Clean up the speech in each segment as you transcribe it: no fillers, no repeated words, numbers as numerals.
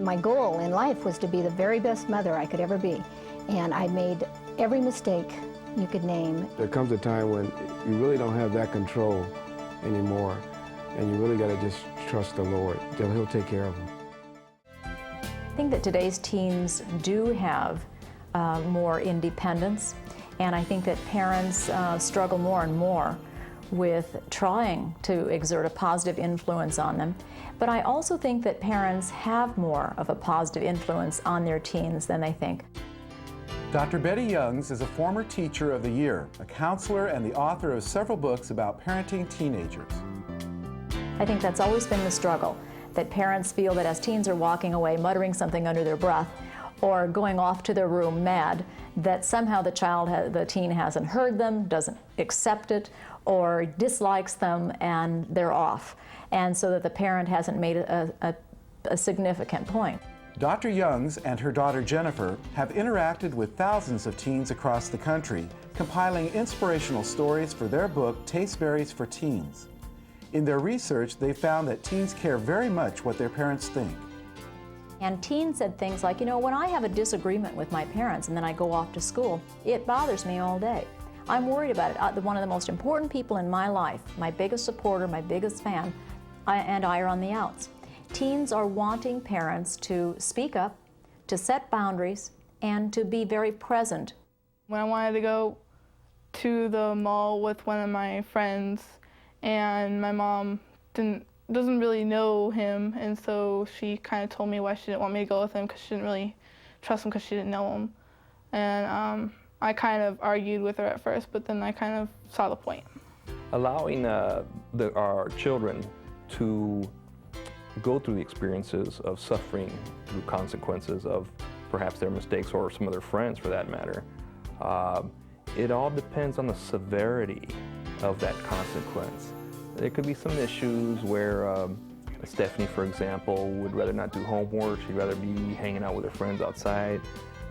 my goal in life was to be the very best mother I could ever be. And I made every mistake you could name. There comes a time when you really don't have that control anymore, and you really got to just trust the Lord. He'll take care of them. I think that today's teens do have more independence, and I think that parents struggle more and more with trying to exert a positive influence on them. But I also think that parents have more of a positive influence on their teens than they think. Dr. Betty Youngs is a former Teacher of the Year, a counselor, and the author of several books about parenting teenagers. I think that's always been the struggle, that parents feel that as teens are walking away muttering something under their breath or going off to their room mad, that somehow the teen hasn't heard them, doesn't accept it, or dislikes them, and they're off. And so that the parent hasn't made a significant point. Dr. Youngs and her daughter Jennifer have interacted with thousands of teens across the country, compiling inspirational stories for their book, Taste Berries for Teens. In their research, they found that teens care very much what their parents think. And teens said things like, you know, when I have a disagreement with my parents and then I go off to school, it bothers me all day. I'm worried about it. One of the most important people in my life, my biggest supporter, my biggest fan, and I are on the outs. Teens are wanting parents to speak up, to set boundaries, and to be very present. When I wanted to go to the mall with one of my friends, and my mom doesn't really know him, and so she kind of told me why she didn't want me to go with him, because she didn't really trust him because she didn't know him. And I kind of argued with her at first, but then I kind of saw the point. Allowing our children to go through the experiences of suffering through consequences of perhaps their mistakes or some of their friends for that matter, it all depends on the severity of that consequence. There could be some issues where Stephanie, for example, would rather not do homework. She'd rather be hanging out with her friends outside.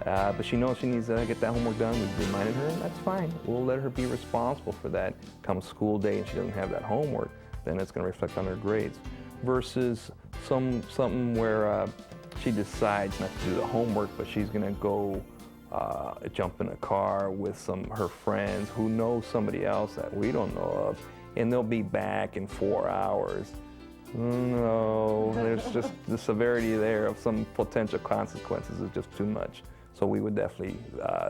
But she knows she needs to get that homework done. We've reminded her, and that's fine. We'll let her be responsible for that. Come school day and she doesn't have that homework, then it's going to reflect on her grades. Versus something where she decides not to do the homework, but she's going to go jump in a car with her friends who know somebody else that we don't know of, and they'll be back in 4 hours. No, there's just the severity there of some potential consequences is just too much. So we would definitely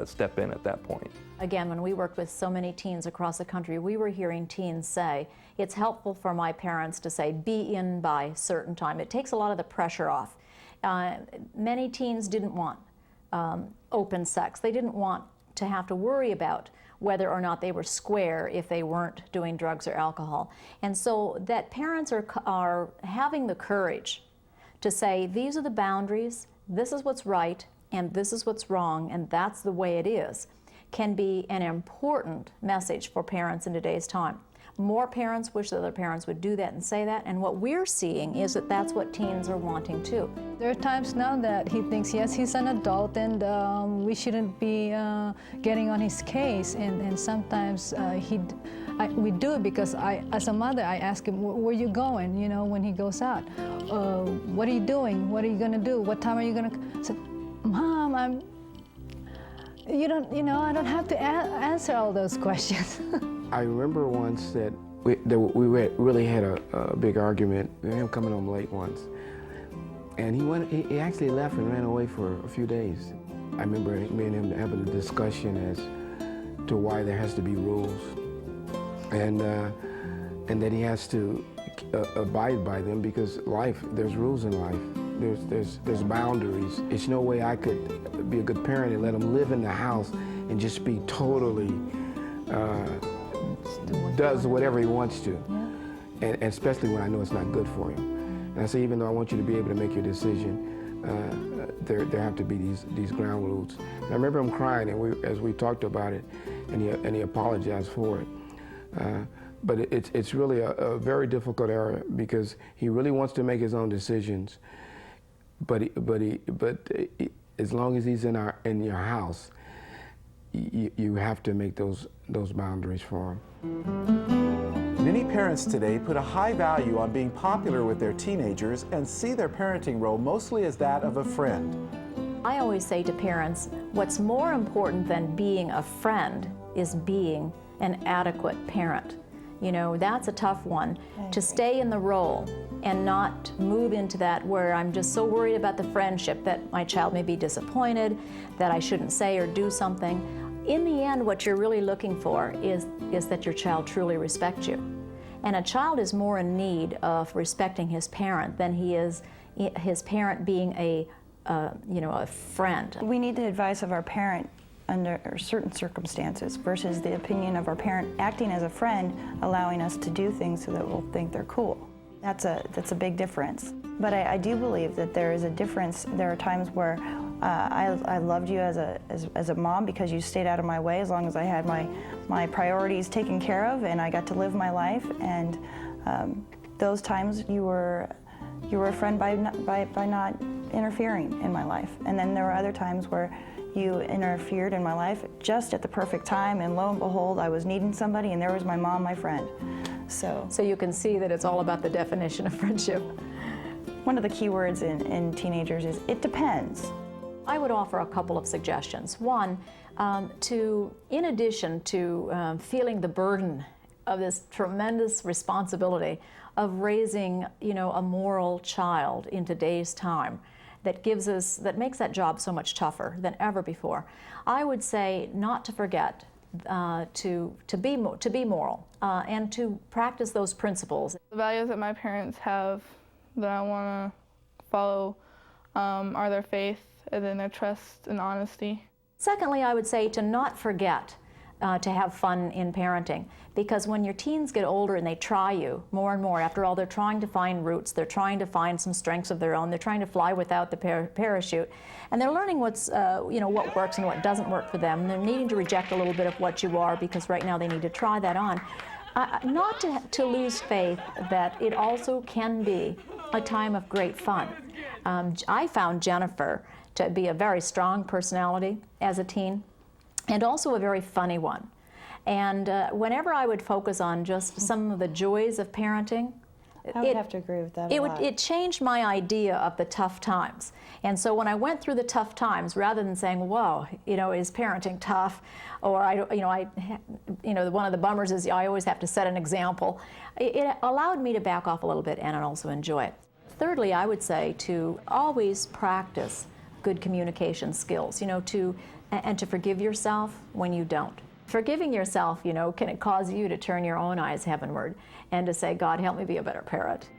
step in at that point. Again, when we worked with so many teens across the country, we were hearing teens say, it's helpful for my parents to say, be in by certain time. It takes a lot of the pressure off. Many teens didn't want open sex. They didn't want to have to worry about whether or not they were square if they weren't doing drugs or alcohol. And so that parents are having the courage to say, these are the boundaries, this is what's right, and this is what's wrong, and that's the way it is, can be an important message for parents in today's time. More parents wish that their parents would do that and say that, and what we're seeing is that that's what teens are wanting too. There are times now that he thinks, yes, he's an adult and we shouldn't be getting on his case, and sometimes we do it because as a mother, I ask him, where are you going, you know, when he goes out? What are you doing? What are you gonna do? What time are you gonna? So, Mom, I don't have to answer all those questions. I remember once that we really had a big argument, him coming home late once. And he actually left and ran away for a few days. I remember me and him having a discussion as to why there has to be rules, and that he has to abide by them, because there's rules in life. There's boundaries. There's no way I could be a good parent and let him live in the house and just be totally does whatever he wants to, yeah. And especially when I know it's not good for him. And I say, even though I want you to be able to make your decision, there have to be these ground rules. And I remember him crying, and as we talked about it, and he apologized for it. But it's really a very difficult area, because he really wants to make his own decisions. But as long as he's in your house, you have to make those boundaries for him. Many parents today put a high value on being popular with their teenagers and see their parenting role mostly as that of a friend. I always say to parents, what's more important than being a friend is being an adequate parent. You know, that's a tough one, to stay in the role and not move into that where I'm just so worried about the friendship that my child may be disappointed, that I shouldn't say or do something. In the end, what you're really looking for is that your child truly respects you. And a child is more in need of respecting his parent than he is his parent being a friend. We need the advice of our parent under certain circumstances versus the opinion of our parent acting as a friend, allowing us to do things so that we'll think they're cool. That's a big difference. But I do believe that there is a difference. There are times where I loved you as a mom because you stayed out of my way as long as I had my priorities taken care of and I got to live my life. And those times you were a friend by not interfering in my life. And then there were other times where you interfered in my life just at the perfect time, and lo and behold, I was needing somebody, and there was my mom, my friend. So you can see that it's all about the definition of friendship. One of the key words in teenagers is, it depends. I would offer a couple of suggestions. One, in addition to feeling the burden of this tremendous responsibility of raising, a moral child in today's time, that makes that job so much tougher than ever before. I would say not to forget to be moral and to practice those principles. The values that my parents have that I want to follow are their faith and then their trust and honesty. Secondly, I would say to not forget to have fun in parenting, because when your teens get older and they try you more and more, after all, they're trying to find roots, they're trying to find some strengths of their own, they're trying to fly without the parachute, and they're learning what works and what doesn't work for them, and they're needing to reject a little bit of what you are, because right now they need to try that on. Not to lose faith that it also can be a time of great fun. I found Jennifer to be a very strong personality as a teen, and also a very funny one. And whenever I would focus on just some of the joys of parenting, I would have to agree with that a lot. It changed my idea of the tough times. And so when I went through the tough times, rather than saying, whoa, is parenting tough? Or, one of the bummers is I always have to set an example. It allowed me to back off a little bit and also enjoy it. Thirdly, I would say to always practice good communication skills, and to forgive yourself when you don't. Forgiving yourself, can it cause you to turn your own eyes heavenward and to say, God, help me be a better parent.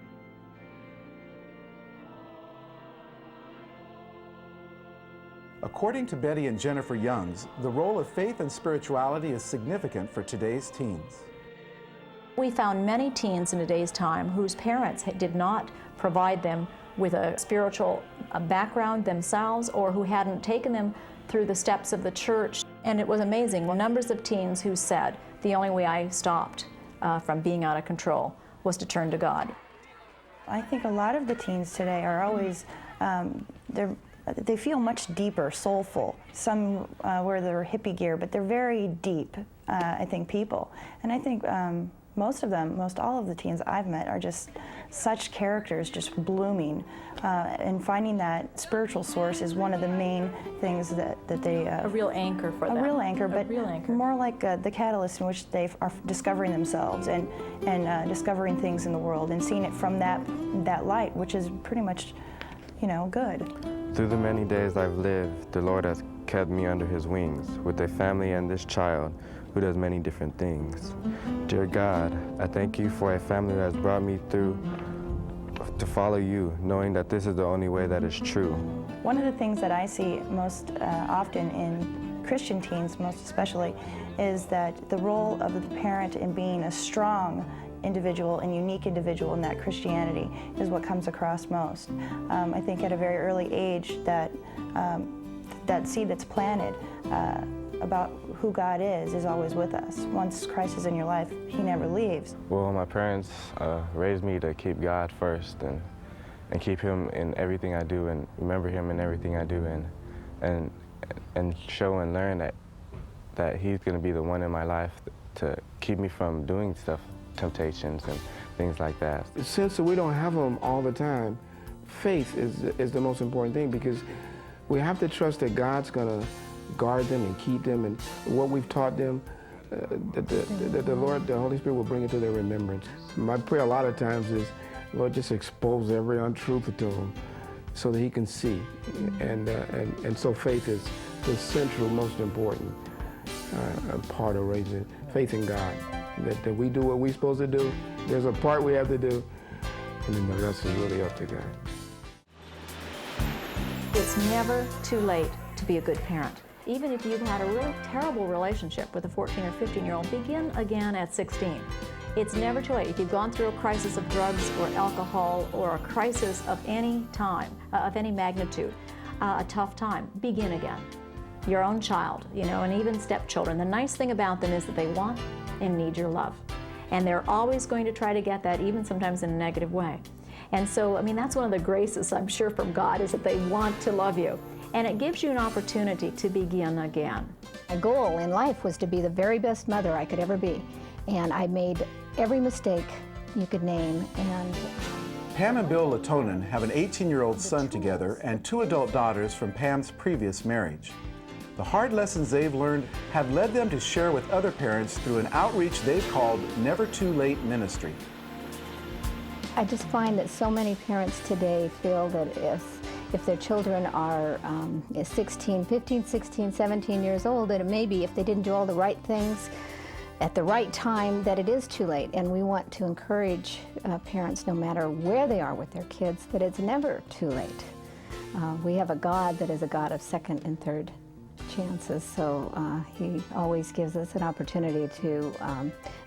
According to Betty and Jennifer Youngs, the role of faith and spirituality is significant for today's teens. We found many teens in today's time whose parents did not provide them with a spiritual background themselves, or who hadn't taken them through the steps of the church. And it was amazing. Well, numbers of teens who said, the only way I stopped from being out of control was to turn to God. I think a lot of the teens today are always, they feel much deeper, soulful. Some wear their hippie gear, but they're very deep, I think, people. And I think most all of the teens I've met are just such characters, just blooming. And finding that spiritual source is one of the main things that they... a real anchor for them. A real anchor, but real anchor. More like the catalyst in which they are discovering themselves and discovering things in the world and seeing it from that light, which is pretty much, good. Through the many days I've lived, the Lord has kept me under his wings with a family and this child who does many different things. Dear God, I thank you for a family that has brought me through to follow you, knowing that this is the only way that is true. One of the things that I see most often in Christian teens, most especially, is that the role of the parent in being a strong individual and unique individual in that Christianity is what comes across most. I think at a very early age that seed that's planted about who God is always with us. Once Christ is in your life, he never leaves. Well, my parents raised me to keep God first and keep him in everything I do and remember him in everything I do and show and learn that he's going to be the one in my life to keep me from doing stuff temptations and things like that. Since we don't have them all the time, faith is the most important thing, because we have to trust that God's going to guard them and keep them, and what we've taught them, that the Lord, the Holy Spirit will bring it to their remembrance. My prayer a lot of times is, Lord, just expose every untruth to them so that he can see. And so faith is the central, most important part of raising faith in God. That we do what we're supposed to do. There's a part we have to do, and then the rest is really up to God. It's never too late to be a good parent. Even if you've had a really terrible relationship with a 14 or 15-year-old, begin again at 16. It's never too late. If you've gone through a crisis of drugs or alcohol or a crisis of any time, of any magnitude, a tough time, begin again. Your own child, and even stepchildren. The nice thing about them is that they want and need your love. And they're always going to try to get that, even sometimes in a negative way. And so, that's one of the graces, I'm sure, from God, is that they want to love you. And it gives you an opportunity to begin again. My goal in life was to be the very best mother I could ever be. And I made every mistake you could name. And Pam and Bill Latonin have an 18-year-old son together and 2 adult daughters from Pam's previous marriage. The hard lessons they've learned have led them to share with other parents through an outreach they've called Never Too Late Ministry. I just find that so many parents today feel that if their children are 15, 16, 17 years old, that it may be if they didn't do all the right things at the right time, that it is too late. And we want to encourage parents, no matter where they are with their kids, that it's never too late. We have a God that is a God of second and third chances, so he always gives us an opportunity to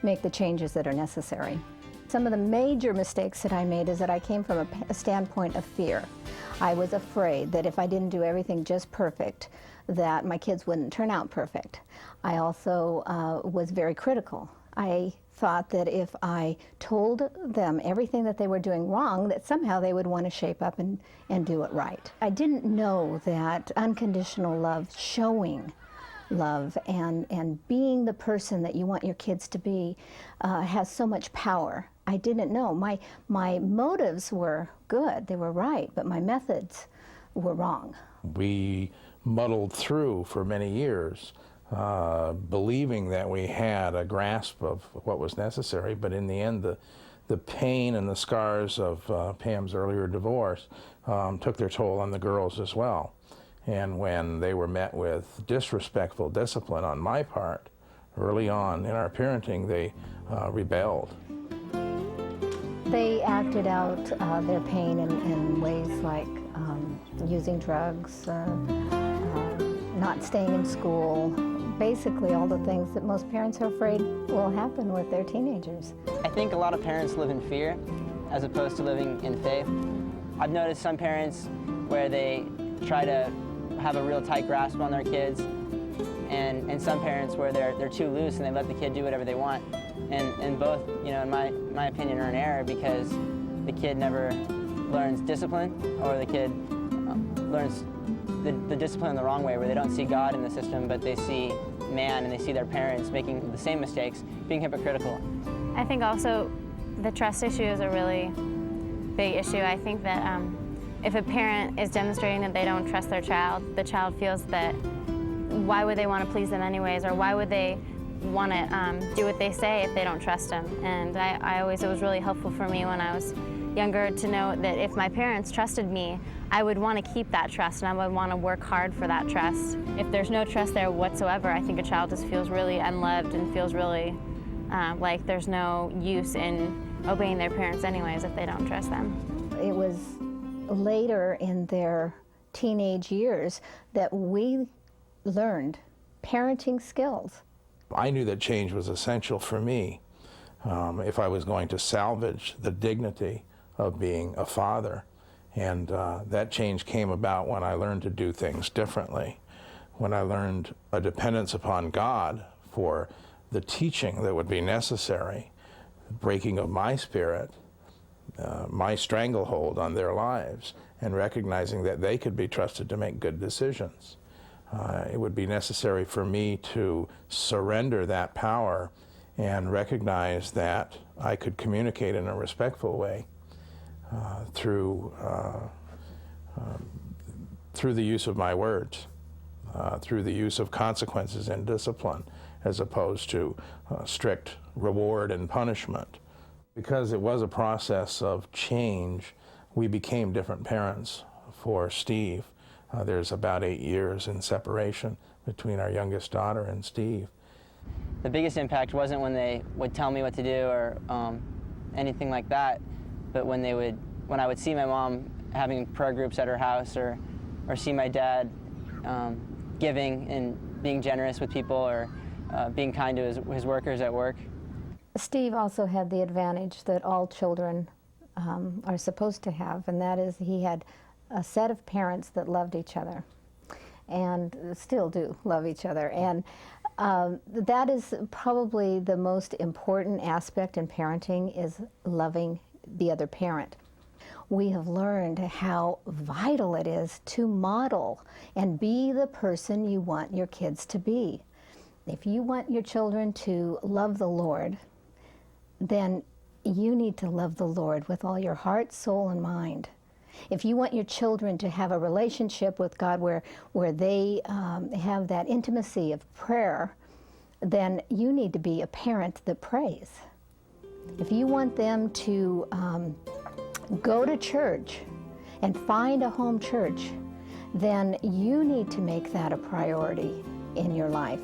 make the changes that are necessary. Some of the major mistakes that I made is that I came from a standpoint of fear. I was afraid that if I didn't do everything just perfect, that my kids wouldn't turn out perfect. I also was very critical. I thought that if I told them everything that they were doing wrong, that somehow they would want to shape up and do it right. I didn't know that unconditional love, showing love and being the person that you want your kids to be has so much power. I didn't know. My motives were good, they were right, but my methods were wrong. We muddled through for many years, believing that we had a grasp of what was necessary, but in the end the pain and the scars of Pam's earlier divorce took their toll on the girls as well. And when they were met with disrespectful discipline on my part, early on in our parenting, they rebelled. They acted out their pain in ways like using drugs, not staying in school, basically all the things that most parents are afraid will happen with their teenagers. I think a lot of parents live in fear as opposed to living in faith. I've noticed some parents where they try to have a real tight grasp on their kids, and some parents where they're too loose and they let the kid do whatever they want. And both, in my opinion, are an error, because the kid never learns discipline, or the kid learns the discipline in the wrong way, where they don't see God in the system, but they see man and they see their parents making the same mistakes, being hypocritical. I think also the trust issue is a really big issue. I think that if a parent is demonstrating that they don't trust their child, the child feels that why would they want to please them anyways, or why would they want to do what they say if they don't trust them. And it was really helpful for me when I was younger to know that if my parents trusted me, I would want to keep that trust and I would want to work hard for that trust. If there's no trust there whatsoever, I think a child just feels really unloved and feels really like there's no use in obeying their parents anyways if they don't trust them. It was later in their teenage years that we learned parenting skills. I knew that change was essential for me if I was going to salvage the dignity of being a father. And that change came about when I learned to do things differently, when I learned a dependence upon God for the teaching that would be necessary, the breaking of my spirit, my stranglehold on their lives, and recognizing that they could be trusted to make good decisions. It would be necessary for me to surrender that power and recognized that I could communicate in a respectful way through the use of my words, through the use of consequences and discipline, as opposed to strict reward and punishment. Because it was a process of change, we became different parents for Steve. There's about 8 years in separation between our youngest daughter and Steve. The biggest impact wasn't when they would tell me what to do or anything like that, but when I would see my mom having prayer groups at her house, or see my dad giving and being generous with people, or being kind to his workers at work. Steve also had the advantage that all children are supposed to have, and that is he had a set of parents that loved each other and still do love each other. And that is probably the most important aspect in parenting, is loving the other parent. We have learned how vital it is to model and be the person you want your kids to be. If you want your children to love the Lord, then you need to love the Lord with all your heart, soul, and mind. If you want your children to have a relationship with God where they have that intimacy of prayer, then you need to be a parent that prays. If you want them to go to church and find a home church, then you need to make that a priority in your life.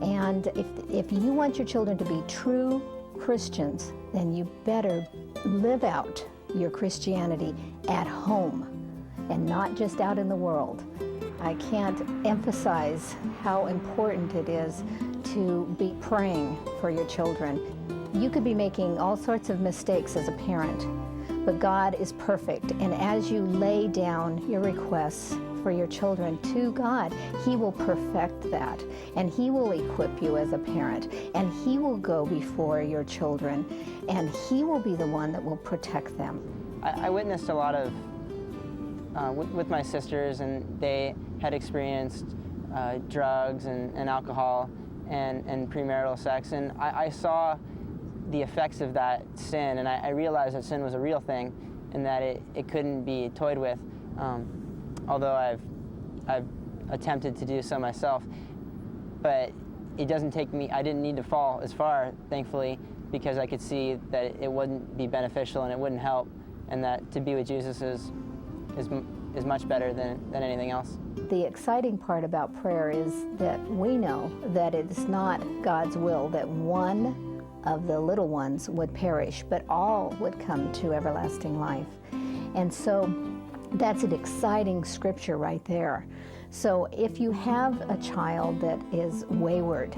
And if you want your children to be true Christians, then you better live out your Christianity at home and not just out in the world. I can't emphasize how important it is to be praying for your children. You could be making all sorts of mistakes as a parent, but God is perfect, and as you lay down your requests for your children to God, He will perfect that, and He will equip you as a parent, and He will go before your children, and He will be the one that will protect them. I witnessed a lot of, with my sisters, and they had experienced drugs and alcohol and premarital sex, and I saw the effects of that sin, and I realized that sin was a real thing and that it couldn't be toyed with. Although I've attempted to do so myself, but it doesn't take me, I didn't need to fall as far, thankfully, because I could see that it wouldn't be beneficial and it wouldn't help, and that to be with Jesus is much better than anything else. The exciting part about prayer is that we know that it's not God's will that one of the little ones would perish, but all would come to everlasting life. And so that's an exciting scripture right there. So if you have a child that is wayward,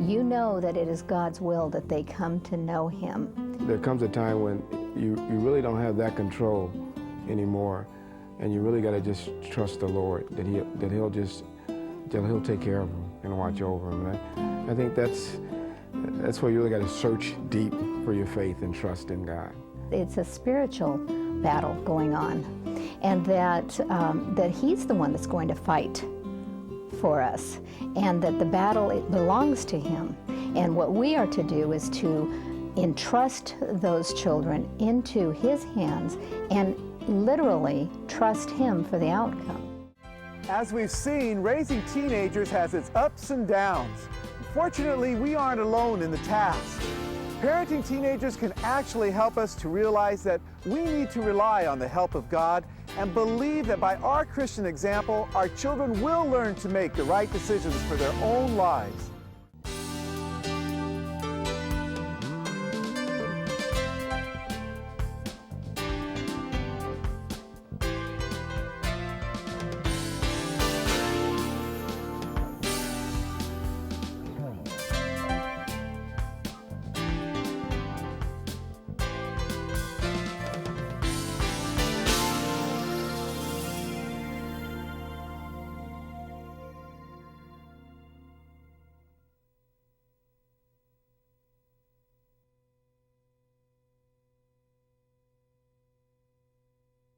you know that it is God's will that they come to know Him. There comes a time when you really don't have that control anymore, and you really got to just trust the Lord that He'll take care of them and watch over them. And I think that's where you really got to search deep for your faith and trust in God. It's a spiritual battle going on, and that He's the one that's going to fight for us, and that the battle, it belongs to Him. And what we are to do is to entrust those children into His hands and literally trust Him for the outcome. As we've seen, raising teenagers has its ups and downs. Fortunately, we aren't alone in the task. Parenting teenagers can actually help us to realize that we need to rely on the help of God and believe that by our Christian example, our children will learn to make the right decisions for their own lives.